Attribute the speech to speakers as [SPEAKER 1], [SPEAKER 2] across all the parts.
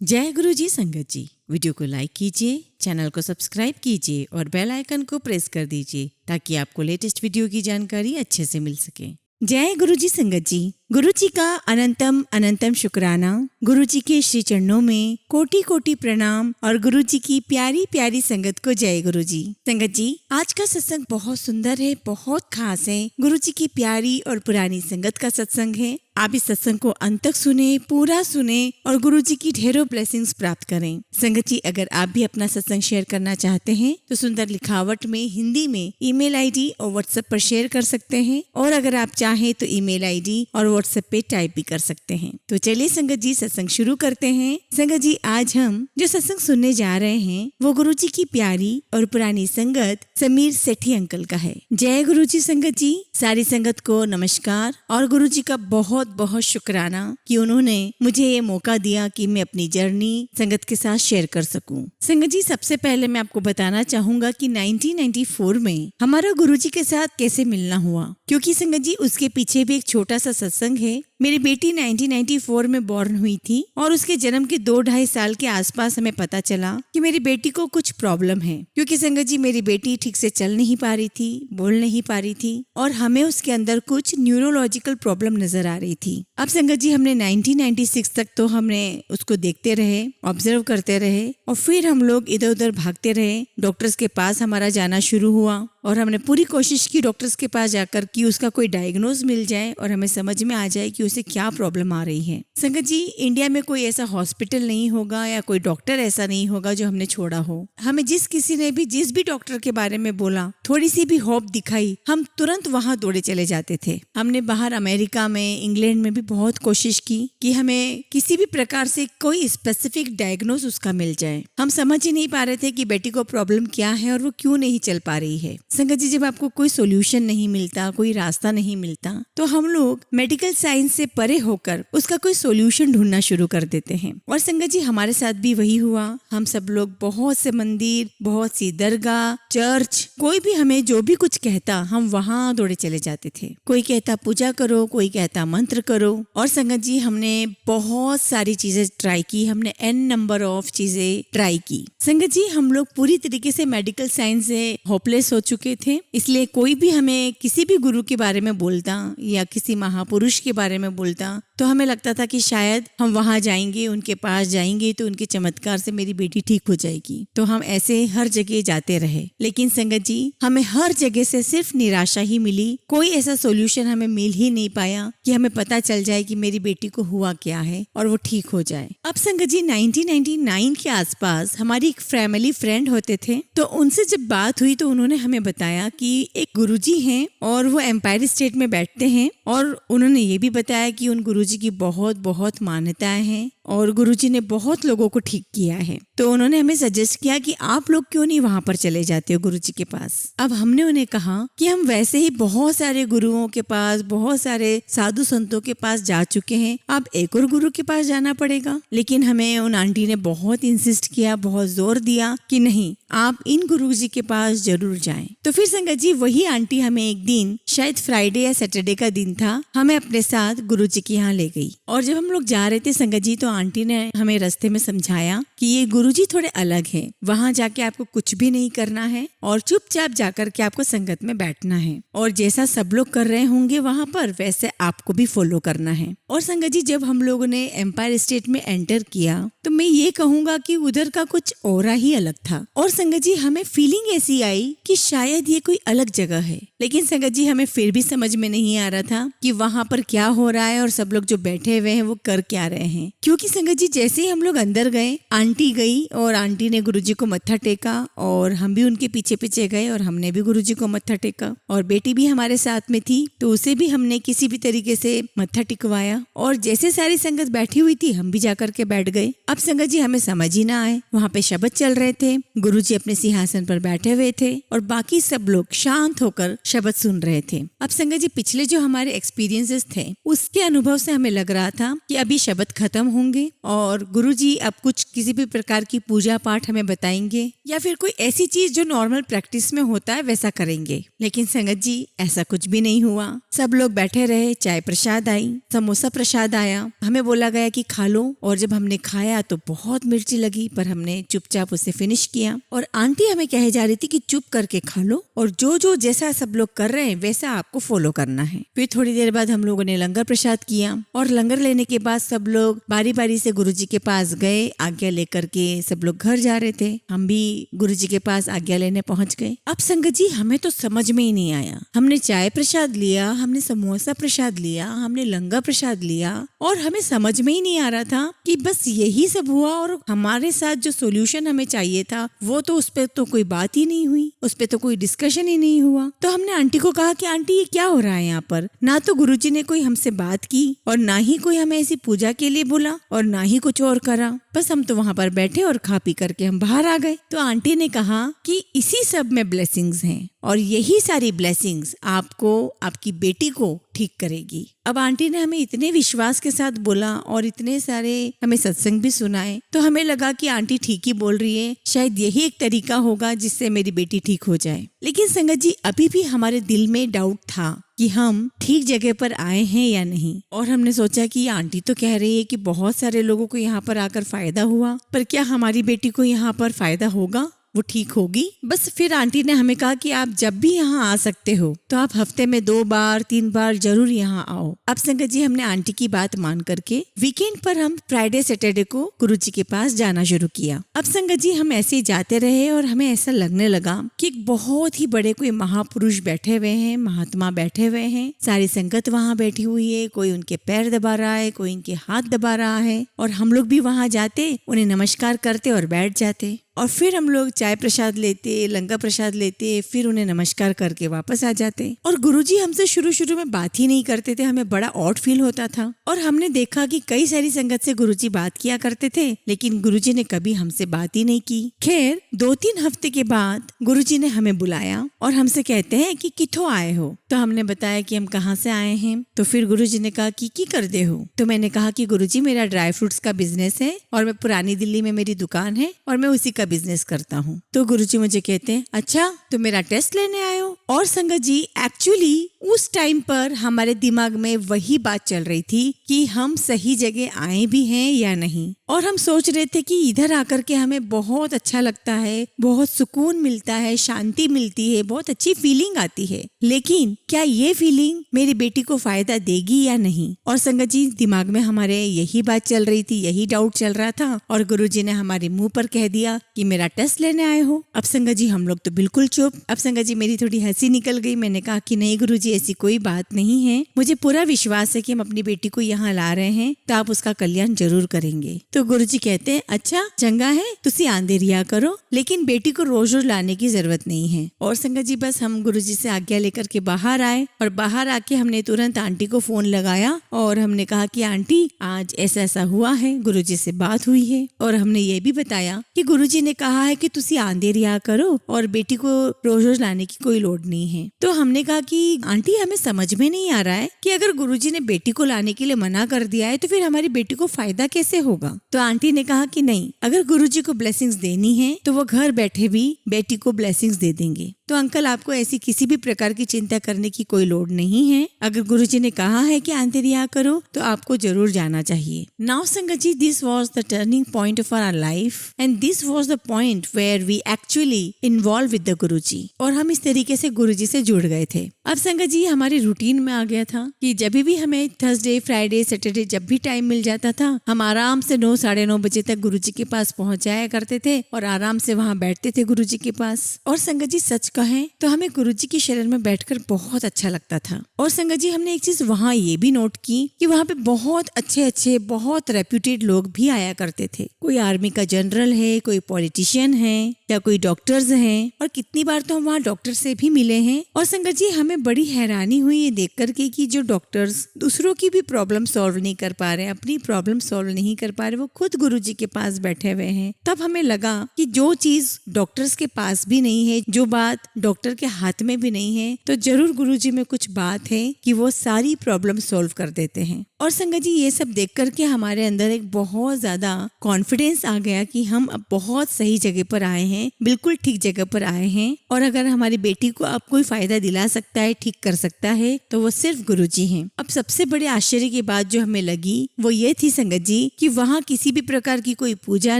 [SPEAKER 1] जय गुरु जी संगत जी। वीडियो को लाइक कीजिए, चैनल को सब्सक्राइब कीजिए और बेल आइकन को प्रेस कर दीजिए ताकि आपको लेटेस्ट वीडियो की जानकारी अच्छे से मिल सके। जय गुरु जी संगत जी। गुरु जी का अनंतम अनंतम शुक्राना। गुरु जी के श्री चरणों में कोटि कोटि प्रणाम और गुरु जी की प्यारी प्यारी संगत को जय गुरु जी। संगत जी, आज का सत्संग बहुत सुंदर है, बहुत खास है। गुरु जी की प्यारी और पुरानी संगत का सत्संग है। आप इस सत्संग को अंत तक सुने, पूरा सुने और गुरु जी की ढेरों ब्लेसिंग्स प्राप्त करें। संगत जी, अगर आप भी अपना सत्संग शेयर करना चाहते हैं तो सुंदर लिखावट में हिंदी में ईमेल आईडी और व्हाट्सएप पर शेयर कर सकते हैं, और अगर आप चाहें तो ईमेल आईडी और व्हाट्सएप पे टाइप भी कर सकते हैं। तो चलिए संगत जी, सत्संग शुरू करते हैं। संगत जी, आज हम जो सत्संग सुनने जा रहे हैं वो गुरु जी की प्यारी और पुरानी संगत समीर सेठी अंकल का है। जय गुरु जी संगत जी। सारी संगत को नमस्कार और गुरु जी का बहुत बहुत शुक्राना कि उन्होंने मुझे ये मौका दिया कि मैं अपनी जर्नी संगत के साथ शेयर कर सकूं। संगत जी, सबसे पहले मैं आपको बताना चाहूंगा कि 1994 में हमारा गुरु जी के साथ कैसे मिलना हुआ, क्योंकि संगत जी उसके पीछे भी एक छोटा सा सत्संग है। मेरी बेटी 1994 में बॉर्न हुई थी और उसके जन्म के 2-2.5 साल के आसपास हमें पता चला कि मेरी बेटी को कुछ प्रॉब्लम है, क्योंकि संगत जी मेरी बेटी ठीक से चल नहीं पा रही थी, बोल नहीं पा रही थी और हमें उसके अंदर कुछ न्यूरोलॉजिकल प्रॉब्लम नजर आ रही थी। अब संगत जी, हमने 1996 तक तो हमने उसको देखते रहे, ऑब्जर्व करते रहे और फिर हम लोग इधर उधर भागते रहे। डॉक्टर्स के पास हमारा जाना शुरू हुआ और हमने पूरी कोशिश की डॉक्टर्स के पास जाकर कि उसका कोई डायग्नोज मिल जाए और हमें समझ में आ जाए कि उसे क्या प्रॉब्लम आ रही है। संगत जी, इंडिया में कोई ऐसा हॉस्पिटल नहीं होगा या कोई डॉक्टर ऐसा नहीं होगा जो हमने छोड़ा हो। हमें जिस किसी ने भी जिस भी डॉक्टर के बारे में बोला, थोड़ी सी भी होप दिखाई, हम तुरंत वहां दौड़े चले जाते थे। हमने बाहर अमेरिका में, इंग्लैंड में भी बहुत कोशिश की कि हमें किसी भी प्रकार से कोई स्पेसिफिक डायग्नोज उसका मिल जाए। हम समझ ही नहीं पा रहे थे कि बेटी को प्रॉब्लम क्या है और वो क्यों नहीं चल पा रही है। संगत जी, जब आपको कोई सोल्यूशन नहीं मिलता, कोई रास्ता नहीं मिलता, तो हम लोग मेडिकल साइंस से परे होकर उसका कोई सोल्यूशन ढूंढना शुरू कर देते हैं। और संगत जी, हमारे साथ भी वही हुआ। हम सब लोग बहुत से मंदिर, बहुत सी दरगाह, चर्च, कोई भी हमें जो भी कुछ कहता हम वहां दौड़े चले जाते थे। कोई कहता पूजा करो, कोई कहता मंत्र करो। और संगत जी, हमने बहुत सारी चीजें ट्राई की, हमने n नंबर ऑफ चीजें ट्राई की। संगत जी, हम लोग पूरी तरीके से मेडिकल साइंस से होपलेस हो चुके थे। इसलिए कोई भी हमें किसी भी गुरु के बारे में बोलता या किसी महापुरुष के बारे में बोलता तो हमें लगता था कि शायद हम वहां जाएंगे, उनके पास जाएंगे तो उनके चमत्कार से मेरी बेटी ठीक हो जाएगी। तो हम ऐसे हर जगह जाते रहे, लेकिन संगत जी हमें हर जगह से सिर्फ निराशा ही मिली। कोई ऐसा सोल्यूशन हमें मिल ही नहीं पाया कि हमें पता चल जाए कि मेरी बेटी को हुआ क्या है और वो ठीक हो जाए। अब संगत जी, 1999 के आसपास हमारी एक फैमिली फ्रेंड होते थे, तो उनसे जब बात हुई तो उन्होंने हमें बताया कि एक गुरुजी हैं और वो एम्पायर स्टेट में बैठते हैं, और उन्होंने ये भी बताया कि उन गुरुजी की बहुत बहुत मान्यताएं हैं और गुरुजी ने बहुत लोगों को ठीक किया है। तो उन्होंने हमें सजेस्ट किया कि आप लोग क्यों नहीं वहां पर चले जाते हो गुरुजी के पास। अब हमने उन्हें कहा कि हम वैसे ही बहुत सारे गुरुओं के पास, बहुत सारे साधु संतों के पास जा चुके हैं, अब एक और गुरु के पास जाना पड़ेगा। लेकिन हमें उन आंटी ने बहुत इंसिस्ट किया, बहुत जोर दिया कि नहीं, आप इन गुरुजी के पास जरूर जाएं। तो फिर संगत जी वही आंटी हमें एक दिन, शायद फ्राइडे या सैटरडे का दिन था, हमें अपने साथ गुरुजी के यहाँ ले गई। और जब हम लोग जा रहे थे संगत जी, तो आंटी ने हमें रास्ते में समझाया कि ये गुरुजी थोड़े अलग हैं, वहाँ जाके आपको कुछ भी नहीं करना है और चुपचाप जाकर के आपको संगत में बैठना है, और जैसा सब लोग कर रहे होंगे वहाँ पर वैसे आपको भी फॉलो करना है। और संगत जी, जब हम लोगों ने एम्पायर स्टेट में एंटर किया तो मैं ये कहूँगा कि उधर का कुछ ऑरा ही अलग था। और संगत जी, हमें फीलिंग ऐसी आई कि शायद ये कोई अलग जगह है, लेकिन संगत जी हमें फिर भी समझ में नहीं आ रहा था कि वहाँ पर क्या हो रहा है और सब लोग जो बैठे हुए हैं वो कर क्या रहे हैं। क्योंकि संगत जी जैसे ही हम लोग अंदर गए, आंटी गई और आंटी ने गुरुजी को मत्था टेका और हम भी उनके पीछे पीछे गए और हमने भी गुरुजी को मत्था टेका, और बेटी भी हमारे साथ में थी तो उसे भी हमने किसी भी तरीके से मत्था टिकवाया। और जैसे सारी संगत बैठी हुई थी हम भी जाकर के बैठ गए। अब संगत जी हमें समझ ही ना आए, वहाँ पे शब्द चल रहे थे, गुरुजी अपने सिंहासन पर बैठे हुए थे और बाकी सब लोग शांत होकर शब्द सुन रहे थे। अब संगत जी पिछले जो हमारे एक्सपीरियंसेस थे उसके अनुभव से हमें लग रहा था कि अभी शब्द खत्म होंगे होंगे और गुरुजी अब कुछ किसी भी प्रकार की पूजा पाठ हमें बताएंगे या फिर कोई ऐसी चीज जो नॉर्मल प्रैक्टिस में होता है वैसा करेंगे। लेकिन संगत जी ऐसा कुछ भी नहीं हुआ। सब लोग बैठे रहे, चाय प्रसाद आई, समोसा प्रसाद आया, हमें बोला गया कि खा लो और जब हमने खाया तो बहुत मिर्ची लगी पर हमने चुपचाप उसे फिनिश किया और आंटी हमें कहे जा रही थी कि चुप करके खा लो और जो जो जैसा सब लोग कर रहे हैं वैसा आपको फॉलो करना है। फिर थोड़ी देर बाद हम लोगों ने लंगर प्रसाद किया और लंगर लेने के बाद सब लोग बारी बारी से गुरुजी के पास गए, आज्ञा लेकर के सब लोग घर जा रहे थे। हम भी गुरुजी के पास आज्ञा लेने पहुंच गए। अब संगत जी हमें तो समझ में ही नहीं आया, हमने चाय प्रसाद लिया, हमने समोसा प्रसाद लिया, हमने लंगर प्रसाद लिया और हमें समझ में ही नहीं आ रहा था कि बस यही सब हुआ और हमारे साथ जो सोल्यूशन हमें चाहिए था वो तो उस पर तो कोई बात ही नहीं हुई, उस पर तो कोई डिस्कशन ही नहीं हुआ। तो हमने आंटी को कहा कि आंटी ये क्या हो रहा है यहाँ पर, ना तो गुरुजी ने कोई हमसे बात की और ना ही कोई हमें ऐसी पूजा के लिए बोला और ना ही कुछ और करा, बस हम तो वहाँ पर बैठे और खा पी करके हम बाहर आ गए। तो आंटी ने कहा कि इसी सब में ब्लेसिंग्स हैं और यही सारी ब्लेसिंग्स आपको आपकी बेटी को ठीक करेगी। अब आंटी ने हमें इतने विश्वास के साथ बोला और इतने सारे हमें सत्संग भी सुनाए तो हमें लगा कि आंटी ठीक ही बोल रही है, शायद यही एक तरीका होगा जिससे मेरी बेटी ठीक हो जाए। लेकिन संगत जी अभी भी हमारे दिल में डाउट था कि हम ठीक जगह पर आए हैं या नहीं और हमने सोचा कि आंटी तो कह रही है कि बहुत सारे लोगों को यहाँ पर आकर फायदा हुआ, पर क्या हमारी बेटी को यहाँ पर फायदा होगा, वो ठीक होगी? बस फिर आंटी ने हमें कहा कि आप जब भी यहाँ आ सकते हो तो आप हफ्ते में 2 बार 3 बार जरूर यहाँ आओ। अब संगत जी हमने आंटी की बात मान करके वीकेंड पर हम फ्राइडे सैटरडे को गुरुजी के पास जाना शुरू किया। अब संगत जी हम ऐसे ही जाते रहे और हमें ऐसा लगने लगा कि एक बहुत ही बड़े कोई महापुरुष बैठे हुए हैं, महात्मा बैठे हुए हैं, सारी संगत वहाँ बैठी हुई है, कोई उनके पैर दबा रहा है, कोई इनके हाथ दबा रहा है और हम लोग भी वहाँ जाते, उन्हें नमस्कार करते और बैठ जाते और फिर हम लोग चाय प्रसाद लेते, लंगर प्रसाद लेते, फिर उन्हें नमस्कार करके वापस आ जाते। और गुरुजी हमसे शुरू में बात ही नहीं करते थे, हमें बड़ा ऑड फील होता था और हमने देखा कि कई सारी संगत से गुरुजी बात किया करते थे लेकिन गुरुजी ने कभी हमसे बात ही नहीं की। खैर 2-3 हफ्ते के बाद गुरुजी ने हमें बुलाया और हमसे कहते हैं कि किथों आए हो, तो हमने बताया कि हम कहाँ से आए हैं। तो फिर गुरुजी ने कहा कि कर दे हो, तो मैंने कहा कि गुरुजी मेरा ड्राई फ्रूट्स का बिजनेस है और मैं पुरानी दिल्ली में मेरी दुकान है और मैं उसी बिजनेस करता हूँ। तो गुरुजी मुझे कहते हैं अच्छा तो मेरा टेस्ट लेने आए हो। और संगत जी एक्चुअली उस टाइम पर हमारे दिमाग में वही बात चल रही थी कि हम सही जगह आए भी हैं या नहीं और हम सोच रहे थे कि इधर आकर के हमें बहुत अच्छा लगता है, बहुत सुकून मिलता है, शांति मिलती है, बहुत अच्छी फीलिंग आती है, लेकिन क्या ये फीलिंग मेरी बेटी को फायदा देगी या नहीं। और संगत जी दिमाग में हमारे यही बात चल रही थी, यही डाउट चल रहा था और गुरुजी ने हमारे मुंह पर कह दिया कि मेरा टेस्ट लेने आए हो। अब संगत जी हम लोग तो बिल्कुल चुप। अब संगत जी मेरी थोड़ी हंसी निकल गई, मैंने कहा कि नहीं गुरुजी ऐसी कोई बात नहीं है, मुझे पूरा विश्वास है कि हम अपनी बेटी को यहाँ ला रहे हैं तो आप उसका कल्याण जरूर करेंगे। तो गुरुजी कहते हैं अच्छा चंगा है तुसी आंदे रिया करो लेकिन बेटी को रोज रोज लाने की जरूरत नहीं है। और संगत जी बस हम गुरुजी से आज्ञा लेकर के बाहर आए और बाहर आके हमने तुरंत आंटी को फोन लगाया और हमने कहा कि आंटी आज ऐसा ऐसा हुआ है, गुरुजी से बात हुई है और हमने ये भी बताया कि गुरुजी ने कहा है कि तुसी आंदे रिया करो और बेटी को रोज रोज लाने की कोई लोड़ नहीं है। तो हमने कहा कि आंटी हमें समझ में नहीं आ रहा है कि अगर गुरुजी ने बेटी को लाने के लिए मना कर दिया है तो फिर हमारी बेटी को फायदा कैसे होगा। तो आंटी ने कहा कि नहीं, अगर गुरुजी को ब्लेसिंग्स देनी है तो वो घर बैठे भी बेटी को ब्लेसिंग्स दे देंगे। तो अंकल आपको ऐसी किसी भी प्रकार की चिंता करने की कोई लोड़ नहीं है, अगर गुरुजी ने कहा है कि आंते रिया करो तो आपको जरूर जाना चाहिए। Now Sangat ji this was the turning point of our life and this was the point where we actually involve with the Guruji और हम इस तरीके से गुरुजी से जुड़ गए थे। अब संगत जी हमारी रूटीन में आ गया था कि जब भी हमें थर्सडे फ्राइडे सैटरडे जब भी टाइम मिल जाता था हम आराम से 9 साढ़े 9 बजे तक गुरुजी के पास पहुंच जाया करते थे और आराम से वहां बैठते थे गुरुजी के पास। और संगत जी सच कहें तो हमें गुरुजी की शरण में बैठकर बहुत अच्छा लगता था। और संगत जी हमने एक चीज वहाँ ये भी नोट की कि वहाँ पे बहुत अच्छे बहुत रेप्यूटेड लोग भी आया करते थे। कोई आर्मी का जनरल है, कोई पॉलिटिशियन है या कोई डॉक्टर्स हैं और कितनी बार तो हम वहाँ डॉक्टर से भी मिले हैं। और संगत जी हमें बड़ी हैरानी हुई ये देख करके कि जो डॉक्टर्स दूसरों की भी प्रॉब्लम सॉल्व नहीं कर पा रहे, अपनी प्रॉब्लम सॉल्व नहीं कर पा रहे, वो खुद गुरुजी के पास बैठे हुए हैं। तब हमें लगा कि जो चीज डॉक्टर्स के पास भी नहीं है, जो बात बात डॉक्टर के हाथ में भी नहीं है तो जरूर गुरुजी में कुछ बात है कि वो सारी प्रॉब्लम सॉल्व कर देते हैं। और संगत जी ये सब देख करके हमारे अंदर एक बहुत ज्यादा कॉन्फिडेंस आ गया कि हम अब बहुत सही जगह पर आए हैं, बिल्कुल ठीक जगह पर आए हैं। और अगर हमारी बेटी को अब कोई फायदा दिला सकता है, ठीक कर सकता है, तो वो सिर्फ गुरुजी हैं। अब सबसे बड़े आश्चर्य की बात जो हमें लगी वो ये थी संगत जी कि वहाँ किसी भी प्रकार की कोई पूजा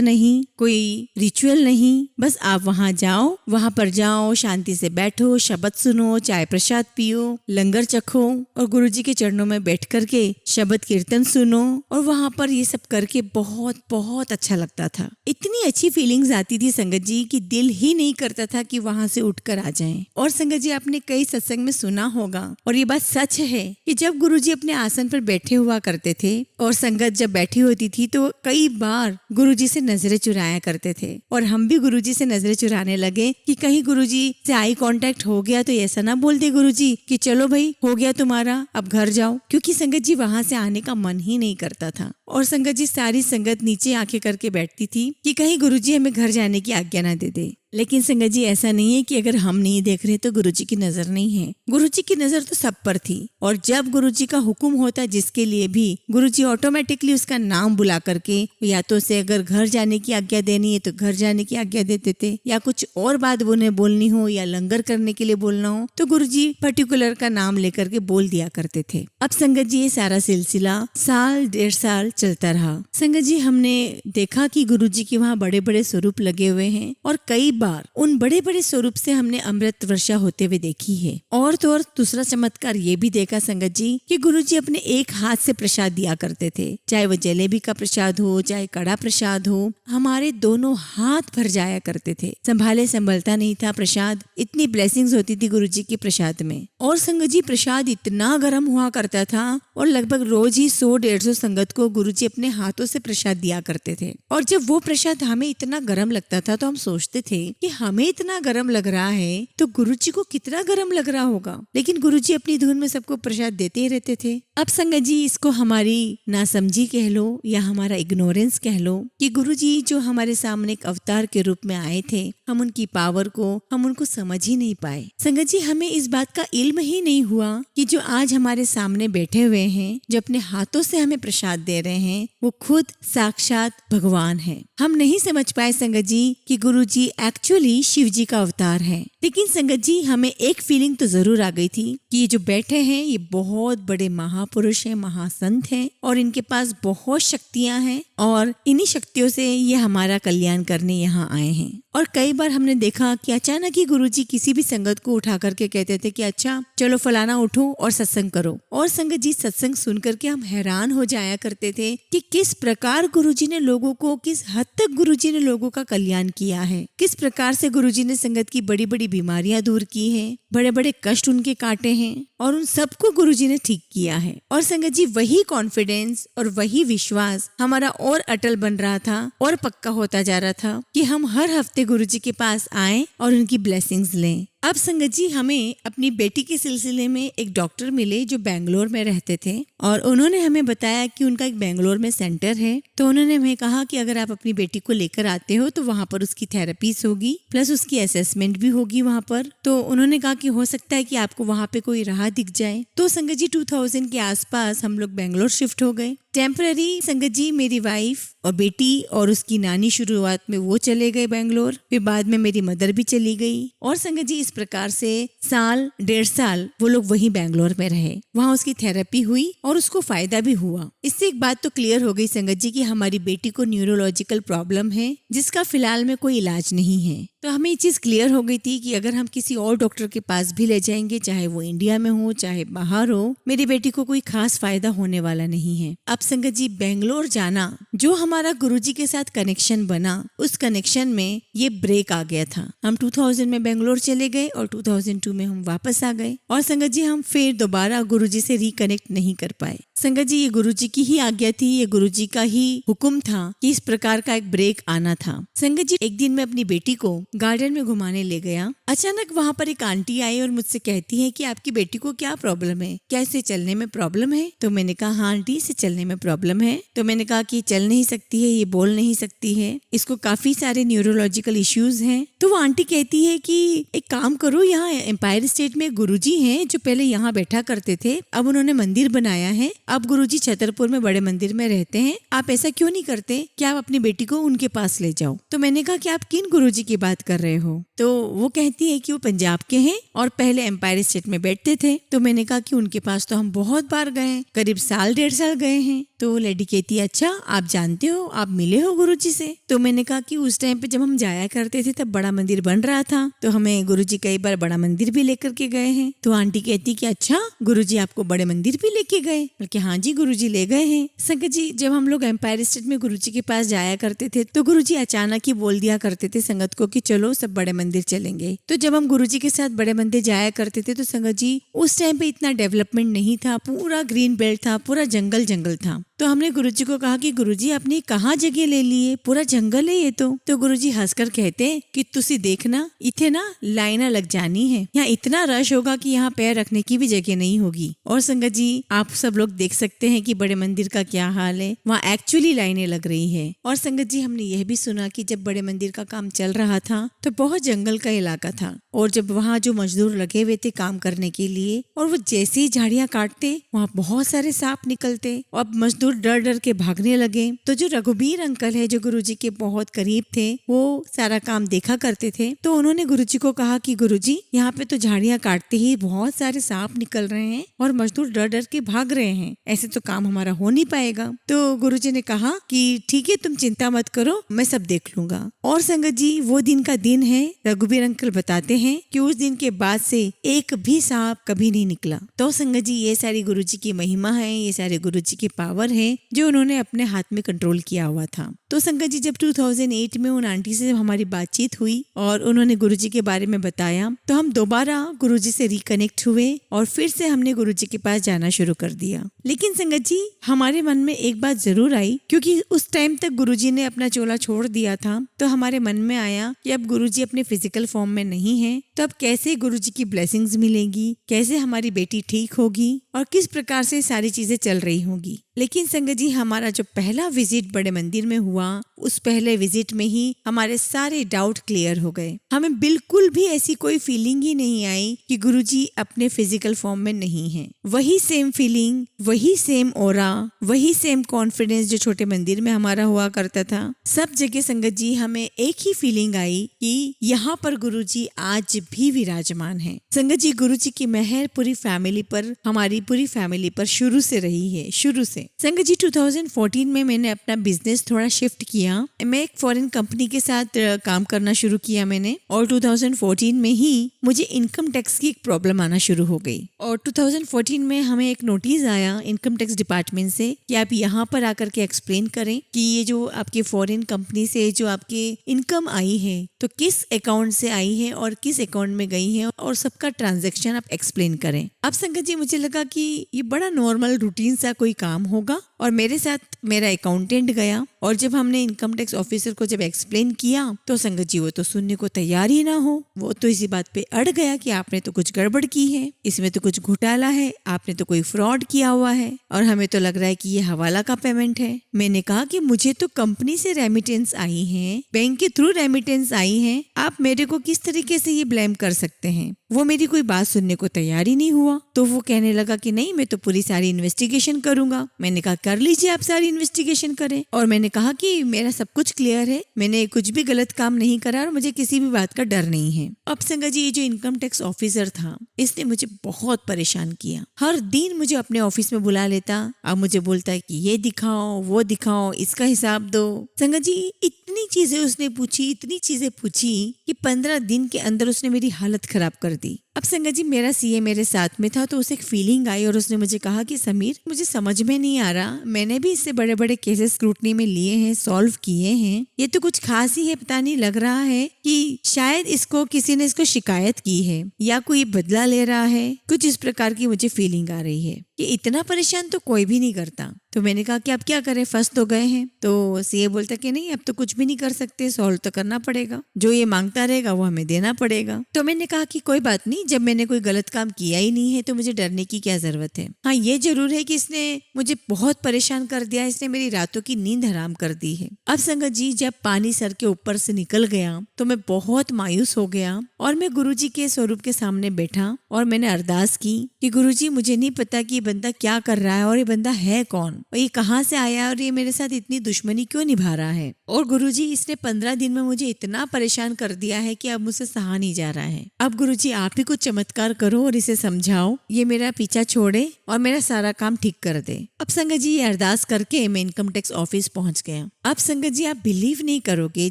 [SPEAKER 1] नहीं, कोई रिचुअल नहीं, बस आप वहाँ जाओ, वहाँ पर जाओ, शांति से बैठो, शब्द सुनो, चाय प्रसाद पियो, लंगर चखो और गुरुजी के चरणों में बैठ करके शब्द कीर्तन सुनो। और वहाँ पर ये सब करके बहुत बहुत अच्छा लगता था। इतनी अच्छी फीलिंग्स आती थी संगत जी कि दिल ही नहीं करता था कि वहाँ से उठकर आ जाएं। और संगत जी आपने कई सत्संग में सुना होगा और ये बात सच है कि जब गुरुजी अपने आसन पर बैठे हुआ करते थे और संगत जब बैठी होती थी तो कई बार गुरुजी से नजरें चुराया करते थे। और हम भी गुरुजी से नजरें चुराने लगे कि कहीं गुरुजी से आई कांटेक्ट हो गया तो ऐसा ना बोल दे गुरुजी कि चलो भाई हो गया तुम्हारा, अब घर जाओ। क्योंकि संगत जी वहाँ से आने का मन ही नहीं करता था। और संगत जी सारी संगत नीचे आंखें करके बैठती थी कि कहीं गुरुजी हमें घर जाने की आज्ञा ना दे दे। लेकिन संगत जी ऐसा नहीं है कि अगर हम नहीं देख रहे तो गुरुजी की नजर नहीं है। गुरुजी की नजर तो सब पर थी। और जब गुरुजी का हुक्म होता जिसके लिए भी, गुरुजी ऑटोमेटिकली उसका नाम बुला करके या तो उसे अगर घर जाने की आज्ञा देनी है तो घर जाने की आज्ञा देते थे, या कुछ और बात उन्हें बोलनी हो या लंगर करने के लिए बोलना हो तो गुरुजी पर्टिकुलर का नाम लेकर के बोल दिया करते थे। अब संगत जी ये सारा सिलसिला साल 1.5 साल चलता रहा। संगत जी हमने देखा कि गुरुजी के वहाँ बड़े बड़े स्वरूप लगे हुए हैं और कई बार उन बड़े बड़े स्वरूप से हमने अमृत वर्षा होते हुए देखी है। और तो और दूसरा चमत्कार ये भी देखा संगत जी कि गुरुजी अपने एक हाथ से प्रसाद दिया करते थे, चाहे वो जलेबी का प्रसाद हो चाहे कड़ा प्रसाद हो, हमारे दोनों हाथ भर जाया करते थे। संभाले संभलता नहीं था प्रसाद, इतनी ब्लेसिंग्स होती थी गुरुजी के प्रसाद में। और संगत जी प्रसाद इतना गर्म हुआ करता था और लगभग रोज ही 100-150 संगत को गुरुजी अपने हाथों से प्रसाद दिया करते थे। और जब वो प्रसाद हमें इतना गर्म लगता था तो हम सोचते थे कि हमें इतना गर्म लग रहा है तो गुरुजी को कितना गर्म लग रहा होगा। लेकिन गुरुजी अपनी धुन में सबको प्रसाद देते ही रहते थे। अब संगत जी इसको हमारी नासमझी कह लो या हमारा इग्नोरेंस कह लो कि गुरुजी जो हमारे सामने एक अवतार के रूप में आए थे, हम उनकी पावर को, हम उनको समझ ही नहीं पाए। संगत जी हमें इस बात का इल्म ही नहीं हुआ कि जो आज हमारे सामने बैठे हुए हैं, जो अपने हाथों से हमें प्रसाद दे रहे हैं, वो खुद साक्षात भगवान है। हम नहीं समझ पाए संगत जी कि गुरुजी एक्चुअली शिव जी का अवतार है। लेकिन संगत जी हमें एक फीलिंग तो जरूर आ गई थी कि ये जो बैठे हैं ये बहुत बड़े महापुरुष हैं, महासंत हैं और इनके पास बहुत शक्तियां हैं और इन्हीं शक्तियों से ये हमारा कल्याण करने यहाँ आए हैं। और कई बार हमने देखा कि अचानक ही गुरुजी किसी भी संगत को उठा करके कहते थे कि अच्छा चलो फलाना उठो और सत्संग करो। और संगत जी सत्संग सुन करके हम हैरान हो जाया करते थे कि किस प्रकार गुरुजी ने लोगों को, किस हद तक गुरुजी ने लोगों का कल्याण किया है, किस प्रकार से गुरुजी ने संगत की बड़ी बड़ी बीमारियां दूर की हैं, बड़े बड़े कष्ट उनके काटे हैं और उन सबको गुरुजी ने ठीक किया है। और संगत जी वही कॉन्फिडेंस और वही विश्वास हमारा और अटल बन रहा था और पक्का होता जा रहा था कि हम हर हफ्ते गुरुजी के पास आएं और उनकी ब्लेसिंग्स लें। अब संगत जी हमें अपनी बेटी के सिलसिले में एक डॉक्टर मिले जो बेंगलोर में रहते थे और उन्होंने हमें बताया कि उनका एक बेंगलोर में सेंटर है। तो उन्होंने हमें कहा कि अगर आप अपनी बेटी को लेकर आते हो तो वहाँ पर उसकी थेरेपीज होगी प्लस उसकी असेसमेंट भी होगी वहाँ पर। तो उन्होंने कहा कि हो सकता है कि आपको वहाँ पे कोई राह दिख जाए। तो संगत जी 2000 के आसपास हम लोग बेंगलोर शिफ्ट हो गए टेम्पररी। संगत जी मेरी वाइफ और बेटी और उसकी नानी शुरुआत में वो चले गए बेंगलोर, फिर बाद में मेरी मदर भी चली गई। और संगत जी इस प्रकार से साल 1.5 साल वो लोग वहीं बेंगलोर में रहे, वहाँ उसकी थेरेपी हुई और उसको फायदा भी हुआ। इससे एक बात तो क्लियर हो गई संगत जी कि हमारी बेटी को न्यूरोलॉजिकल प्रॉब्लम है जिसका फिलहाल में कोई इलाज नहीं है। तो हमें ये चीज क्लियर हो गई थी कि अगर हम किसी और डॉक्टर के पास भी ले जाएंगे, चाहे वो इंडिया में हो चाहे बाहर हो, मेरी बेटी को कोई खास फायदा होने वाला नहीं है। अब संगत जी बेंगलोर जाना, जो हमारा गुरुजी के साथ कनेक्शन बना, उस कनेक्शन में ये ब्रेक आ गया था। हम 2000 में बेंगलोर चले गए और 2002 में हम वापस आ गए और संगत जी हम फिर दोबारा गुरुजी से रिकनेक्ट नहीं कर पाए। संगत जी ये गुरुजी की ही आज्ञा थी, ये गुरुजी का ही हुक्म था कि इस प्रकार का एक ब्रेक आना था। संगत जी एक दिन मैं अपनी बेटी को गार्डन में घुमाने ले गया। अचानक वहाँ पर एक आंटी आई और मुझसे कहती है कि आपकी बेटी को क्या प्रॉब्लम है, क्या इसे चलने में प्रॉब्लम है? तो मैंने कहा हाँ आंटी इसे चलने में में प्रॉब्लम है। तो मैंने कहा कि चल नहीं सकती है, ये बोल नहीं सकती है, इसको काफी सारे न्यूरोलॉजिकल इश्यूज हैं। तो वो आंटी कहती है कि एक काम करो, यहाँ एम्पायर स्टेट में गुरुजी हैं जो पहले यहाँ बैठा करते थे, अब उन्होंने मंदिर बनाया है, अब गुरुजी छतरपुर में बड़े मंदिर में रहते हैं, आप ऐसा क्यों नहीं करते कि आप अपनी बेटी को उनके पास ले जाओ। तो मैंने कहा कि आप किन गुरुजी की बात कर रहे हो। तो वो कहती है कि वो पंजाब के हैं और पहले एम्पायर स्टेट में बैठते थे। तो मैंने कहा कि उनके पास तो हम बहुत बार गए, करीब साल 1.5 साल गए हैं। तो वो लेडी कहती है अच्छा आप जानते हो, आप मिले हो गुरुजी से। तो मैंने कहा कि उस टाइम पे जब हम जाया करते थे तब बड़ा मंदिर बन रहा था, तो हमें गुरुजी कई बार बड़ा मंदिर भी लेकर के गए हैं। तो आंटी कहती कि अच्छा गुरुजी आपको बड़े मंदिर भी लेके गए। बल्कि हाँ जी गुरुजी ले गए हैं। संगत जी जब हम लोग एम्पायर स्टेट में गुरुजी के पास जाया करते थे तो गुरुजी अचानक ही बोल दिया करते थे संगत को कि चलो सब बड़े मंदिर चलेंगे। तो जब हम गुरुजी के साथ बड़े मंदिर जाया करते थे तो संगत जी उस टाइम पे इतना डेवलपमेंट नहीं था, पूरा ग्रीन बेल्ट था, पूरा जंगल जंगल था। तो हमने गुरुजी को कहा कि गुरुजी आपने कहाँ जगह ले ली है, पूरा जंगल है ये तो गुरुजी हंसकर कहते कि तुसी देखना इथे ना लाइना लग जानी है, यहाँ इतना रश होगा कि यहाँ पैर रखने की भी जगह नहीं होगी। और संगत जी आप सब लोग देख सकते हैं कि बड़े मंदिर का क्या हाल है, वहाँ एक्चुअली लाइनें लग रही है। और संगत जी हमने यह भी सुना कि जब बड़े मंदिर का काम चल रहा था तो बहुत जंगल का इलाका था, और जब वहाँ जो मजदूर लगे हुए थे काम करने के लिए, और वो जैसे ही झाड़ियाँ काटते वहाँ बहुत सारे सांप निकलते और अब मजदूर डर डर के भागने लगे। तो जो रघुबीर अंकल है जो गुरुजी के बहुत करीब थे, वो सारा काम देखा करते थे। तो उन्होंने गुरुजी को कहा कि गुरुजी यहाँ पे तो झाड़ियाँ काटते ही बहुत सारे सांप निकल रहे हैं और मजदूर डर डर के भाग रहे हैं, ऐसे तो काम हमारा हो नहीं पाएगा। तो गुरुजी ने कहा कि ठीक है तुम चिंता मत करो, मैं सब देख लूंगा। और संगत जी वो दिन का दिन है, रघुबीर अंकल बताते हैं कि उस दिन के बाद से एक भी सांप कभी नहीं निकला। तो संगत जी ये सारी गुरुजी की महिमा है, ये सारे गुरुजी की पावर है जो उन्होंने अपने हाथ में कंट्रोल किया हुआ था। तो संगत जी जब 2008 में उन आंटी से हमारी बातचीत हुई और उन्होंने गुरुजी के बारे में बताया तो हम दोबारा गुरुजी से रिकनेक्ट हुए और फिर से हमने गुरुजी के पास जाना शुरू कर दिया। लेकिन संगत जी हमारे मन में एक बात जरूर आई, क्योंकि उस टाइम तक गुरुजी ने अपना चोला छोड़ दिया था, तो हमारे मन में आया कि अब गुरुजी अपने फिजिकल फॉर्म में नहीं है, तो अब कैसे गुरुजी की ब्लेसिंग्स मिलेंगी, कैसे हमारी बेटी ठीक होगी और किस प्रकार से सारी चीजें चल रही होंगी। लेकिन संगत जी हमारा जो पहला विजिट बड़े मंदिर में हुआ, उस पहले विजिट में ही हमारे सारे डाउट क्लियर हो गए। हमें बिल्कुल भी ऐसी कोई फीलिंग ही नहीं आई कि गुरुजी अपने फिजिकल फॉर्म में नहीं है। वही सेम फीलिंग, वही सेम ऑरा, वही सेम कॉन्फिडेंस जो छोटे मंदिर में हमारा हुआ करता था, सब जगह संगत जी हमें एक ही फीलिंग आई कि यहाँ पर गुरुजी आज भी विराजमान है। संगत जी गुरुजी की मेहर पूरी फैमिली पर, हमारी पूरी फैमिली पर शुरू से रही है, शुरू से। संगत जी 2014 में मैंने अपना बिजनेस थोड़ा शिफ्ट किया, मैं एक फॉरेन कंपनी के साथ काम करना शुरू किया मैंने, और 2014 में ही मुझे इनकम टैक्स की एक प्रॉब्लम आना शुरू हो गई। और 2014 में हमें एक नोटिस आया इनकम टैक्स डिपार्टमेंट से कि आप यहाँ पर आकर के एक्सप्लेन करें कि ये जो आपके फॉरेन कंपनी से जो आपके इनकम आई है तो किस अकाउंट से आई है और किस अकाउंट में गई है, और सबका ट्रांजैक्शन आप एक्सप्लेन करें। अब संगत जी मुझे लगा कि ये बड़ा नॉर्मल रूटीन सा कोई काम होगा, और मेरे साथ मेरा अकाउंटेंट गया, और जब हमने इनकम टैक्स ऑफिसर को जब एक्सप्लेन किया तो संगत जी वो तो सुनने को तैयार ही ना हो। वो तो इसी बात पे अड़ गया कि आपने तो कुछ गड़बड़ की है, इसमें तो कुछ घोटाला है, आपने तो कोई फ्रॉड किया हुआ है, और हमें तो लग रहा है कि ये हवाला का पेमेंट है। मैंने कहा कि मुझे तो कंपनी से रेमिटेंस आई है, बैंक के थ्रू रेमिटेंस आई है, आप मेरे को किस तरीके से ये ब्लेम कर सकते हैं। वो मेरी कोई बात सुनने को तैयार ही नहीं हुआ। तो वो कहने लगा कि नहीं मैं तो पूरी सारी इन्वेस्टिगेशन करूंगा। मैंने कहा कर लीजिए आप सारी इन्वेस्टिगेशन करें, और मैंने कहा कि मेरा सब कुछ क्लियर है, मैंने कुछ भी गलत काम नहीं करा और मुझे किसी भी बात का डर नहीं है। अब संगत जी ये जो इनकम टैक्स ऑफिसर था इसने मुझे बहुत परेशान किया। हर दिन मुझे अपने ऑफिस में बुला लेता, अब मुझे बोलता है कि ये दिखाओ वो दिखाओ, इसका हिसाब दो। संगत जी इतनी चीजें उसने पूछी, इतनी चीजें पूछी कि 15 दिन के अंदर उसने मेरी हालत खराब कर दी। अब संगत जी मेरा सीए मेरे साथ में था, तो उसे एक फीलिंग आई और उसने मुझे कहा कि समीर मुझे समझ में नहीं आ रहा, मैंने भी इससे बड़े बड़े केसेस स्क्रूटनी में लिए हैं, सॉल्व किए हैं, ये तो कुछ खास ही है, पता नहीं लग रहा है कि शायद इसको किसी ने इसको शिकायत की है या कोई बदला ले रहा है, कुछ इस प्रकार की मुझे फीलिंग आ रही है कि इतना परेशान तो कोई भी नहीं करता। तो मैंने कहा कि अब क्या करें, फंस तो गए हैं। तो सीए बोलता कि नहीं अब तो कुछ भी नहीं कर सकते, सॉल्व तो करना पड़ेगा, जो ये मांगता रहेगा वो हमें देना पड़ेगा। तो मैंने कहा कि कोई बात नहीं, जब मैंने कोई गलत काम किया ही नहीं है तो मुझे डरने की क्या जरूरत है। हाँ, ये जरूर है कि इसने मुझे बहुत परेशान कर दिया, इसने मेरी रातों की नींद हराम कर दी है। अब संगत जी, जब पानी सर के ऊपर से निकल गया तो मैं बहुत मायूस हो गया और मैं गुरुजी के स्वरूप के सामने बैठा और मैंने अरदास की कि गुरुजी, मुझे नहीं पता कि ये बंदा क्या कर रहा है और ये बंदा है कौन और ये कहाँ से आया और ये मेरे साथ इतनी दुश्मनी क्यों निभा रहा है। और गुरुजी, इसने 15 दिन में मुझे इतना परेशान कर दिया है कि अब मुझसे सहा नहीं जा रहा है। अब गुरुजी, आप ही कुछ चमत्कार करो और इसे समझाओ, ये मेरा पीछा छोड़े और मेरा सारा काम ठीक कर दे। अब संगत जी, ये अरदास करके मैं इनकम टैक्स ऑफिस पहुंच गया। अब संगत जी, आप बिलीव नहीं करोगे,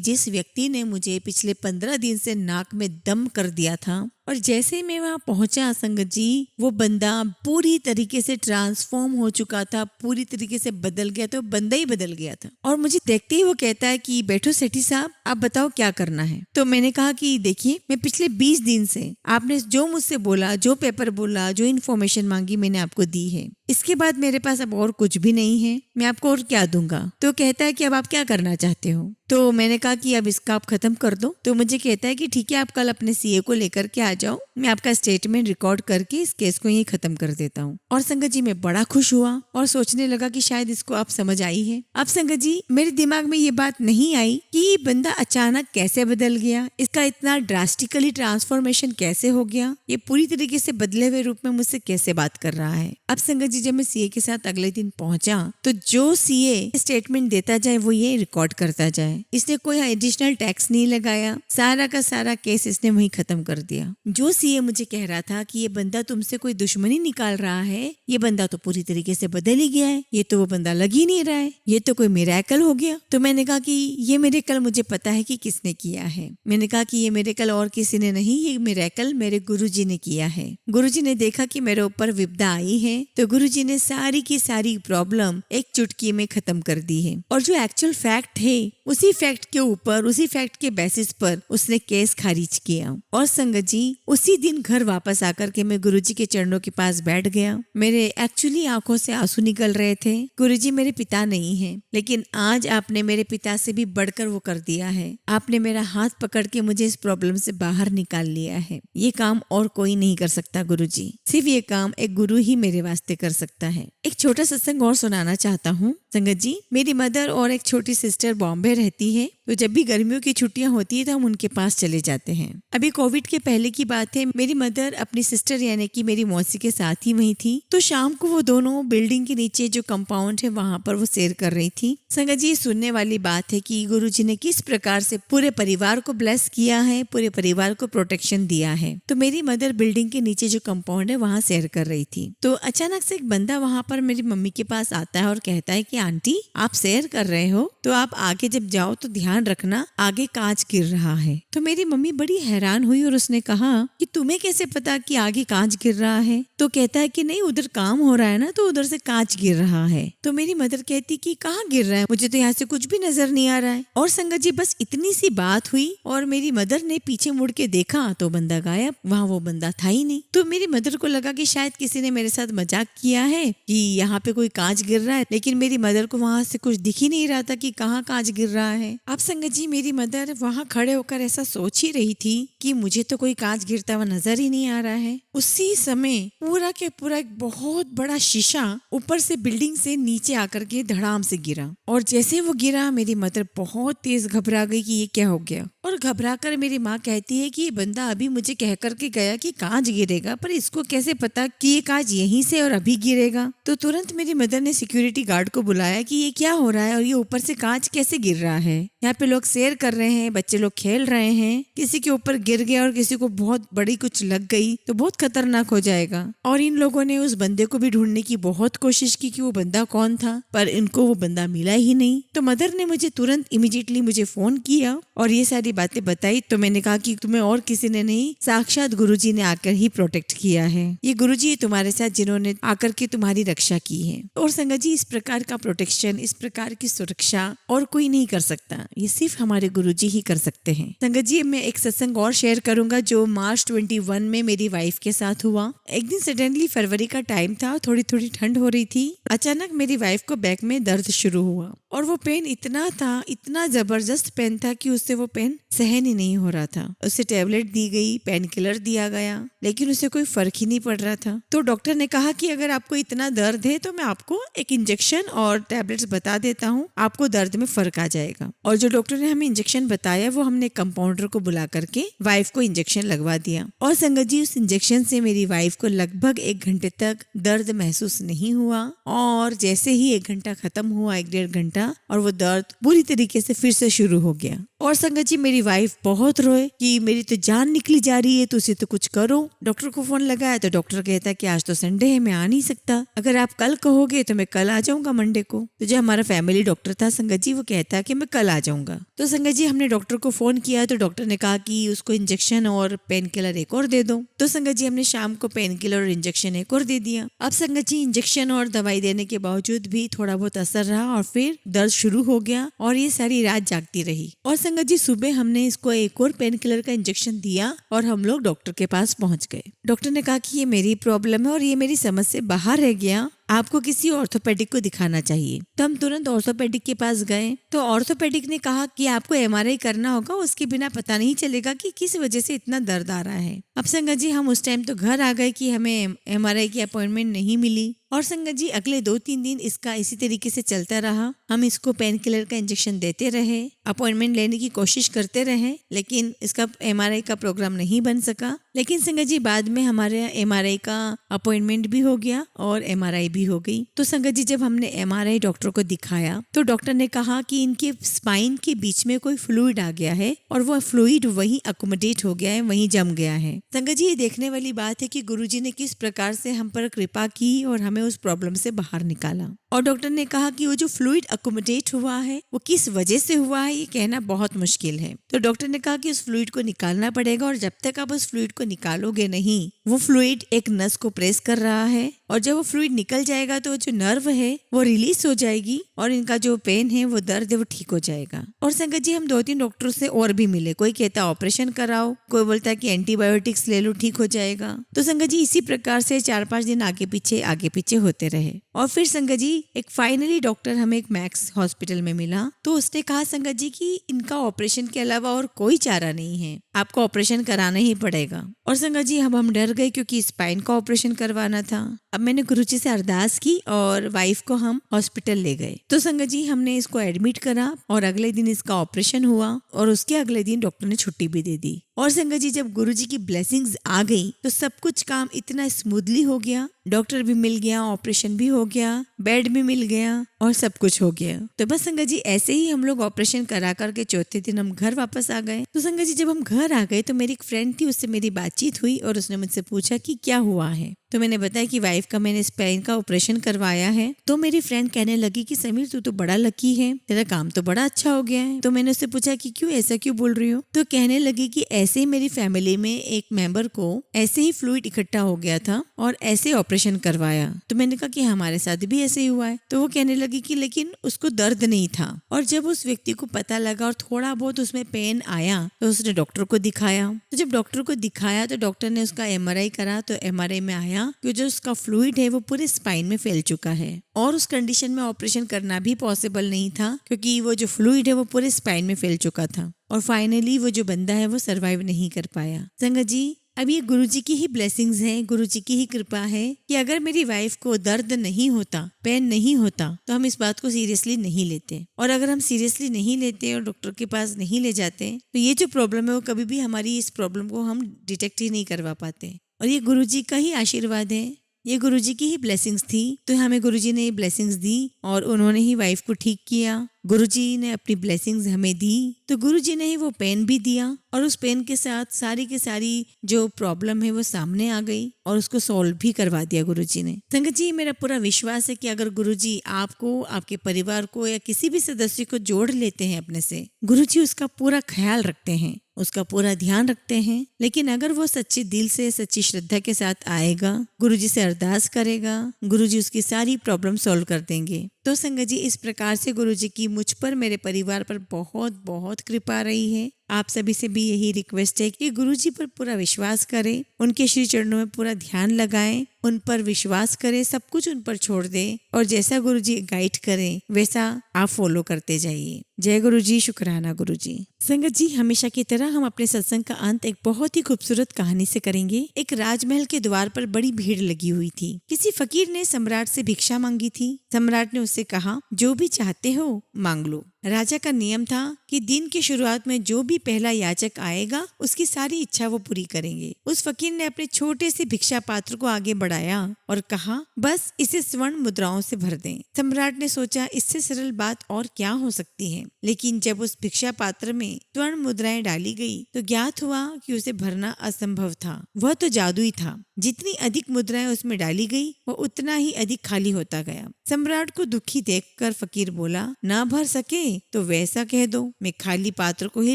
[SPEAKER 1] जिस व्यक्ति ने मुझे पिछले 15 दिन से नाक में दम कर दिया था और जैसे मैं वहां पहुंचा संगत जी, वो बंदा पूरी तरीके से ट्रांसफॉर्म हो चुका था, पूरी तरीके से बदल गया था, बंदा ही बदल गया था। और मुझे देखते ही वो कहता है कि बैठो सेठी साहब, आप बताओ क्या करना है। तो मैंने कहा कि देखिए, मैं पिछले 20 दिन से आपने जो मुझसे बोला, जो पेपर बोला, जो इन्फॉर्मेशन मांगी, मैंने आपको दी है। इसके बाद मेरे पास अब और कुछ भी नहीं है, मैं आपको और क्या दूंगा। तो कहता है कि अब आप क्या करना चाहते हो। तो मैंने कहा कि अब इसका आप खत्म कर दो। तो मुझे कहता है कि ठीक है, आप कल अपने सीए को लेकर के आ जाओ, मैं आपका स्टेटमेंट रिकॉर्ड करके इस केस को यही खत्म कर देता हूँ। और संगत जी, मैं बड़ा खुश हुआ और सोचने लगा कि शायद इसको आप समझ आई है। अब संगत जी, मेरे दिमाग में ये बात नहीं आई कि ये बंदा अचानक कैसे बदल गया, इसका इतना ड्रास्टिकली ट्रांसफॉर्मेशन कैसे हो गया, ये पूरी तरीके से बदले हुए रूप में मुझसे कैसे बात कर रहा है। अब संगत जी, जब मैं सीए के साथ अगले दिन पहुंचा तो जो सीए स्टेटमेंट देता जाए वो ये रिकॉर्ड करता जाए। इसने कोई एडिशनल टैक्स नहीं लगाया, सारा का सारा केस इसने वहीं खत्म कर दिया। जो सीए मुझे कह रहा था कि ये बंदा तुमसे कोई दुश्मनी निकाल रहा है, ये बंदा तो पूरी तरीके से बदल ही गया है, ये तो वो बंदा लग ही नहीं रहा है, ये तो कोई मिरेकल हो गया। तो मैंने कहा कि ये मिरेकल मुझे पता है कि किसने किया है। मैंने कहा कि ये मिरेकल और किसी ने नहीं, ये मिरेकल मेरे गुरुजी ने किया है। गुरुजी ने देखा कि मेरे ऊपर विपदा आई है तो गुरुजी ने सारी की सारी प्रॉब्लम एक चुटकी में खत्म कर दी है। और जो एक्चुअल फैक्ट है उसी फैक्ट के ऊपर, उसी फैक्ट के बेसिस पर उसने केस खारिज किया। और संगत जी, उसी दिन घर वापस आकर के मैं गुरुजी के चरणों के पास बैठ गया। मेरे एक्चुअली आंखों से आंसू निकल रहे थे। गुरुजी मेरे पिता नहीं है, लेकिन आज आपने मेरे पिता से भी बढ़कर वो कर दिया है। आपने मेरा हाथ पकड़ के मुझे इस प्रॉब्लम से बाहर निकाल लिया है। ये काम और कोई नहीं कर सकता गुरुजी, सिर्फ ये काम एक गुरु ही मेरे वास्ते कर सकता है। एक छोटा सत्संग और सुनाना चाहता हूँ संगत जी। मेरी मदर और एक छोटी सिस्टर बॉम्बे रहती है, तो जब भी गर्मियों की छुट्टियां होती है तो हम उनके पास चले जाते हैं। अभी कोविड के पहले की बात है, मेरी मदर अपनी सिस्टर यानी कि मेरी मौसी के साथ ही वहीं थी। तो शाम को वो दोनों बिल्डिंग के नीचे जो कंपाउंड है वहां पर वो सैर कर रही थी। संगत जी, सुनने वाली बात है कि गुरुजी ने किस प्रकार से पूरे परिवार को ब्लेस किया है, पूरे परिवार को प्रोटेक्शन दिया है। तो मेरी मदर बिल्डिंग के नीचे जो कंपाउंड है वहाँ सैर कर रही थी। तो अचानक से एक बंदा वहां पर मेरी मम्मी के पास आता है और कहता है कि आंटी, आप सैर कर रहे हो तो आप आगे जब जाओ तो ध्यान रखना, आगे कांच गिर रहा है। तो मेरी मम्मी बड़ी हैरान हुई और उसने कहा कि तुम्हें कैसे पता कि आगे कांच गिर रहा है। तो कहता है कि नहीं, उधर काम हो रहा है ना, तो उधर से कांच गिर रहा है। तो मेरी मदर कहती कि कहाँ गिर रहा है, मुझे तो यहाँ से कुछ भी नजर नहीं आ रहा है। और संगत जी, बस इतनी सी बात हुई और मेरी मदर ने पीछे मुड़ के देखा तो बंदा गायब, वहाँ वो बंदा था ही नहीं। तो मेरी मदर को लगा कि शायद किसी ने मेरे साथ मजाक किया है कि यहाँ पे कोई कांच गिर रहा है, लेकिन मेरी मदर को वहां से कुछ दिख ही नहीं रहा था कि कहाँ कांच गिर रहा है। अब संगत जी, मेरी मदर वहां खड़े होकर ऐसा सोच ही रही थी कि मुझे तो कोई कांच गिरता हुआ नजर ही नहीं आ रहा है। उसी समय पूरा के पूरा एक बहुत बड़ा शीशा ऊपर से बिल्डिंग से नीचे आकर के धड़ाम से गिरा। और जैसे वो गिरा मेरी मदर बहुत तेज घबरा गई कि ये क्या हो गया। और घबरा कर मेरी माँ कहती है कि ये बंदा अभी मुझे कह करके गया कि कांच गिरेगा, पर इसको कैसे पता कि ये कांच यहीं से और अभी गिरेगा। तो तुरंत मेरी मदर ने सिक्योरिटी गार्ड को बुलाया कि ये क्या हो रहा है और ये ऊपर से कांच कैसे गिर रहा है। यहाँ पे लोग सैर कर रहे हैं, बच्चे लोग खेल रहे हैं, किसी के ऊपर गिर गया और किसी को बहुत बड़ी कुछ लग गई तो बहुत खतरनाक हो जाएगा। और इन लोगों ने उस बंदे को भी ढूंढने की बहुत कोशिश की कि वो बंदा कौन था, पर इनको वो बंदा मिला ही नहीं। तो मदर ने मुझे तुरंत इमीडिएटली मुझे फोन किया और ये सारी बातें बताई। तो मैंने कहा कि तुम्हें और किसी ने नहीं, साक्षात गुरुजी ने आकर ही प्रोटेक्ट किया है। ये गुरुजी तुम्हारे साथ जिन्होंने आकर करके तुम्हारी रक्षा की है। और संगत जी, इस प्रकार का प्रोटेक्शन, इस प्रकार की सुरक्षा और कोई नहीं कर सकता, ये सिर्फ हमारे गुरुजी ही कर सकते हैं। संगत जी, मैं एक सत्संग और शेयर करूंगा जो मार्च 21 में मेरी वाइफ के साथ हुआ। एक दिन सडनली, फरवरी का टाइम था, थोड़ी थोड़ी ठंड हो रही थी, अचानक मेरी वाइफ को बैक में दर्द शुरू हुआ और वो पेन इतना था, इतना जबरदस्त पेन था कि उससे वो पेन सहन ही नहीं हो रहा था। उसे टेबलेट दी गई, पेन किलर दिया गया, लेकिन उसे कोई फर्क ही नहीं पड़ रहा था। तो डॉक्टर ने कहा कि अगर आपको इतना दर्द है तो मैं आपको एक इंजेक्शन और टैबलेट्स बता देता हूँ, आपको दर्द में फर्क आ जाएगा। और जो डॉक्टर ने हमें इंजेक्शन बताया वो हमने कंपाउंडर को बुला करके वाइफ को इंजेक्शन लगवा दिया। और संगत जी, उस इंजेक्शन से मेरी वाइफ को लगभग 1 घंटे तक दर्द महसूस नहीं हुआ और जैसे ही 1 घंटा खत्म हुआ, 1-1.5 घंटा, और वो दर्द पूरी तरीके से फिर से शुरू हो गया। और संगत जी, मेरी वाइफ बहुत रोए कि मेरी तो जान निकली जा रही है, तो उसे तो कुछ करो। डॉक्टर को फोन लगाया तो डॉक्टर कहता है कि आज तो संडे है, मैं आ नहीं सकता, अगर आप कल कहोगे तो मैं कल आ जाऊंगा मंडे को। तो जो हमारा फैमिली डॉक्टर था संगत जी, वो कहता है कि मैं कल आ जाऊंगा। तो संगत जी, हमने डॉक्टर को फोन किया तो डॉक्टर ने कहा कि उसको इंजेक्शन और पेन किलर एक और दे दो। तो संगत जी, हमने शाम को पेन किलर और इंजेक्शन एक और दे दिया। अब संगत जी, इंजेक्शन और दवाई देने के बावजूद भी थोड़ा बहुत असर रहा और फिर दर्द शुरू हो गया और ये सारी रात जागती रही। और संगत जी, सुबह हमने इसको एक और पेन किलर का इंजेक्शन दिया और हम लोग डॉक्टर के पास पहुंच गए। डॉक्टर ने कहा कि ये मेरी प्रॉब्लम है और ये मेरी समझ से बाहर रह गया, आपको किसी ऑर्थोपेडिक को दिखाना चाहिए। तो हम तुरंत ऑर्थोपेडिक के पास गए तो ऑर्थोपेडिक ने कहा कि आपको एमआरआई करना होगा, उसके बिना पता नहीं चलेगा कि किस वजह से इतना दर्द आ रहा है। अब संगत जी, हम उस टाइम तो घर आ गए कि हमें एमआरआई की अपॉइंटमेंट नहीं मिली। और संगत जी, अगले 2-3 दिन इसका इसी तरीके से चलता रहा। हम इसको पेन किलर का इंजेक्शन देते रहे, अपॉइंटमेंट लेने की कोशिश करते रहे, लेकिन इसका एमआरआई का प्रोग्राम नहीं बन सका। लेकिन संगत जी, बाद में हमारे एमआरआई का अपॉइंटमेंट भी हो गया और एमआरआई भी हो गई। तो संगत जी, जब हमने एमआरआई डॉक्टर को दिखाया तो डॉक्टर ने कहा कि इनके स्पाइन के बीच में कोई फ्लूइड आ गया है और वो फ्लूइड वहीं अकोमोडेट हो गया है, वहीं जम गया है। संगत जी, ये देखने वाली बात है कि गुरुजी ने किस प्रकार से हम पर कृपा की और हमें उस प्रॉब्लम से बाहर निकाला। और डॉक्टर ने कहा कि वो जो फ्लूइड अकोमोडेट हुआ है वो किस वजह से हुआ है ये कहना बहुत मुश्किल है। तो डॉक्टर ने कहा कि उस फ्लूइड को निकालना पड़ेगा और जब तक आप उस फ्लूइड को निकालोगे नहीं, वो फ्लूइड एक नस को प्रेस कर रहा है और जब वो फ्लूइड निकल जाएगा तो जो नर्व है वो रिलीज हो जाएगी और इनका जो पेन है, वो दर्द है, वो ठीक हो जाएगा। और संगत जी, हम 2-3 डॉक्टरों से और भी मिले, कोई कहता है ऑपरेशन कराओ, कोई बोलता है कि एंटीबायोटिक्स ले लो ठीक हो जाएगा। तो संगत जी, इसी प्रकार से 4-5 दिन आगे पीछे होते रहे। और फिर संगत जी, एक फाइनली डॉक्टर हमें एक मैक्स हॉस्पिटल में मिला तो उसने कहा संगत जी कि इनका ऑपरेशन के अलावा और कोई चारा नहीं है, आपको ऑपरेशन कराना ही पड़ेगा। और संगत जी, हम डर गए क्योंकि स्पाइन का ऑपरेशन करवाना था। अब मैंने गुरुजी से अरदास की और वाइफ को हम हॉस्पिटल ले गए। तो संगत जी, हमने इसको एडमिट करा और अगले दिन इसका ऑपरेशन हुआ और उसके अगले दिन डॉक्टर ने छुट्टी भी दे दी। और संगत जी, जब गुरुजी की ब्लेसिंग्स आ गई तो सब कुछ काम इतना स्मूथली हो गया, डॉक्टर भी मिल गया, ऑपरेशन भी हो गया, बेड भी मिल गया और सब कुछ हो गया। तो बस संगत जी, ऐसे ही हम लोग ऑपरेशन करा करके चौथे दिन हम घर वापस आ गए। तो संगत जी, जब हम घर आ गए तो मेरी एक फ्रेंड थी, उससे मेरी बातचीत हुई और उसने मुझसे पूछा कि क्या हुआ है। तो मैंने बताया कि वाइफ का मैंने स्पाइन का ऑपरेशन करवाया है। तो मेरी फ्रेंड कहने लगी कि समीर, तू तो बड़ा लकी है, तेरा काम तो बड़ा अच्छा हो गया है। तो मैंने उससे पूछा कि क्यों, ऐसा क्यों बोल रही हो। तो कहने लगी कि ऐसे ही मेरी फैमिली में एक मेंबर को ऐसे ही फ्लूइड इकट्ठा हो गया था और ऐसे ऑपरेशन करवाया। तो मैंने कहा कि हमारे साथ भी ऐसे ही हुआ है। तो वो कहने लगी कि लेकिन उसको दर्द नहीं था और जब उस व्यक्ति को पता लगा और थोड़ा बहुत उसमें पेन आया तो उसने डॉक्टर को दिखाया। तो जब डॉक्टर को दिखाया तो डॉक्टर ने उसका एमआरआई करा तो एमआरआई में आया कि जो उसका फ्लूइड है वो पूरे स्पाइन में फैल चुका है और उस कंडीशन में ऑपरेशन करना भी पॉसिबल नहीं था क्योंकि वो जो फ्लूइड है वो पूरे स्पाइन में फैल चुका था और फाइनली वो जो बंदा है वो सरवाइव नहीं कर पाया। संगत जी, अब ये गुरुजी की ही ब्लेसिंग्स हैं, गुरुजी की ही कृपा है कि अगर मेरी वाइफ को दर्द नहीं होता, पेन नहीं होता तो हम इस बात को सीरियसली नहीं लेते। और अगर हम सीरियसली नहीं लेते और डॉक्टर के पास नहीं ले जाते तो ये जो प्रॉब्लम है वो कभी भी हमारी इस प्रॉब्लम को हम डिटेक्ट ही नहीं करवा पाते। और ये गुरुजी का ही आशीर्वाद है, ये गुरुजी की ही ब्लेसिंग्स थी। तो हमें गुरुजी ने ये ब्लेसिंग्स दी और उन्होंने ही वाइफ को ठीक किया। गुरुजी ने अपनी ब्लेसिंग्स हमें दी तो गुरुजी ने ही वो पेन भी दिया और उस पेन के साथ सारी की सारी जो प्रॉब्लम है वो सामने आ गई और उसको सॉल्व भी करवा दिया गुरुजी ने। संगत जी, मेरा पूरा विश्वास है कि अगर गुरुजी आपको, आपके परिवार को या किसी भी सदस्य को जोड़ लेते हैं अपने से, गुरुजी उसका पूरा ख्याल रखते हैं। उसका पूरा ध्यान रखते हैं, लेकिन अगर वो सच्चे दिल से सच्ची श्रद्धा के साथ आएगा, गुरुजी से अरदास करेगा, गुरुजी उसकी सारी प्रॉब्लम सॉल्व कर देंगे। तो संगत जी, इस प्रकार से गुरुजी की मुझ पर, मेरे परिवार पर बहुत बहुत कृपा रही है। आप सभी से भी यही रिक्वेस्ट है कि गुरुजी पर पूरा विश्वास करें, उनके श्री चरणों में पूरा ध्यान लगाएं, उन पर विश्वास करें, सब कुछ उन पर छोड़ दें और जैसा गुरुजी गाइड करें वैसा आप फॉलो करते जाइए। जय गुरुजी, शुक्राना गुरुजी। संगत जी, हमेशा की तरह हम अपने सत्संग का अंत एक बहुत ही खूबसूरत कहानी से करेंगे। एक राजमहल के द्वार पर बड़ी भीड़ लगी हुई थी। किसी फकीर ने सम्राट से भिक्षा मांगी थी। सम्राट ने उससे कहा, जो भी चाहते हो मांग लो। राजा का नियम था कि दिन की शुरुआत में जो भी पहला याचक आएगा उसकी सारी इच्छा वो पूरी करेंगे। उस फकीर ने अपने छोटे से भिक्षा पात्र को आगे बढ़ाया और कहा, बस इसे स्वर्ण मुद्राओं से भर दें। सम्राट ने सोचा, इससे सरल बात और क्या हो सकती है। लेकिन जब उस भिक्षा पात्र में स्वर्ण मुद्राएं डाली गई तो ज्ञात हुआ कि उसे भरना असंभव था। वह तो जादू ही था। जितनी अधिक मुद्राएं उसमें डाली गई वह उतना ही अधिक खाली होता गया। सम्राट को दुखी देखकर फकीर बोला, ना भर सके तो वैसा कह दो, मैं खाली पात्र को ही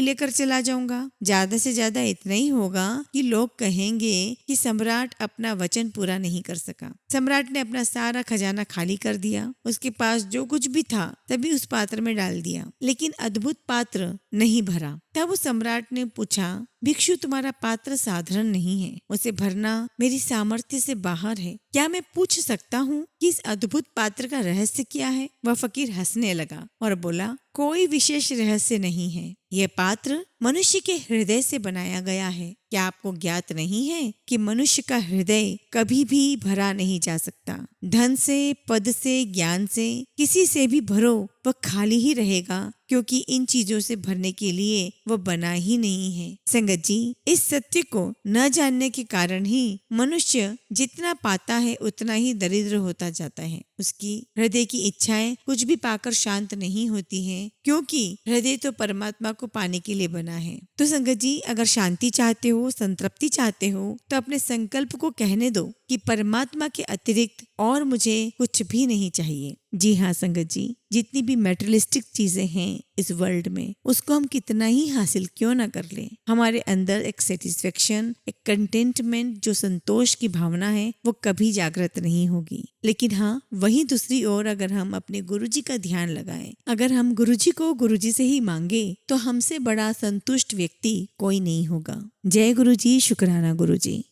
[SPEAKER 1] लेकर चला जाऊंगा। ज्यादा से ज्यादा इतना ही होगा कि लोग कहेंगे कि सम्राट अपना वचन पूरा नहीं कर सका। सम्राट ने अपना सारा खजाना खाली कर दिया। उसके पास जो कुछ भी था तभी उस पात्र में डाल दिया, लेकिन अद्भुत पात्र नहीं भरा। तब उस सम्राट ने पूछा, भिक्षु, तुम्हारा पात्र साधारण नहीं है, उसे भरना मेरी सामर्थ्य से बाहर है। क्या मैं पूछ सकता हूँ कि इस अद्भुत पात्र का रहस्य क्या है? वह फकीर हंसने लगा और बोला, कोई विशेष रहस्य नहीं है। यह पात्र मनुष्य के हृदय से बनाया गया है। क्या आपको ज्ञात नहीं है कि मनुष्य का हृदय कभी भी भरा नहीं जा सकता। धन से, पद से, ज्ञान से, किसी से भी भरो वह खाली ही रहेगा, क्योंकि इन चीजों से भरने के लिए वह बना ही नहीं है। संगत जी, इस सत्य को न जानने के कारण ही मनुष्य जितना पाता है उतना ही दरिद्र होता जाता है। उसकी हृदय की इच्छाएं कुछ भी पाकर शांत नहीं होती हैं, क्योंकि हृदय तो परमात्मा को पाने के लिए बना है। तो संगत जी, अगर शांति चाहते हो, संतृप्ति चाहते हो, तो अपने संकल्प को कहने दो कि परमात्मा के अतिरिक्त और मुझे कुछ भी नहीं चाहिए। जी हाँ संगत जी, जितनी भी मेटेरियलिस्टिक चीजें हैं इस वर्ल्ड में, उसको हम कितना ही हासिल क्यों ना कर लें, हमारे अंदर एक सेटिस्फेक्शन, एक कंटेंटमेंट, जो संतोष की भावना है, वो कभी जागृत नहीं होगी। लेकिन हाँ, वहीं दूसरी ओर अगर हम अपने गुरुजी का ध्यान लगाएं, अगर हम गुरुजी को गुरुजी से ही मांगे, तो हमसे बड़ा संतुष्ट व्यक्ति कोई नहीं होगा। जय गुरुजी, शुक्राना गुरुजी।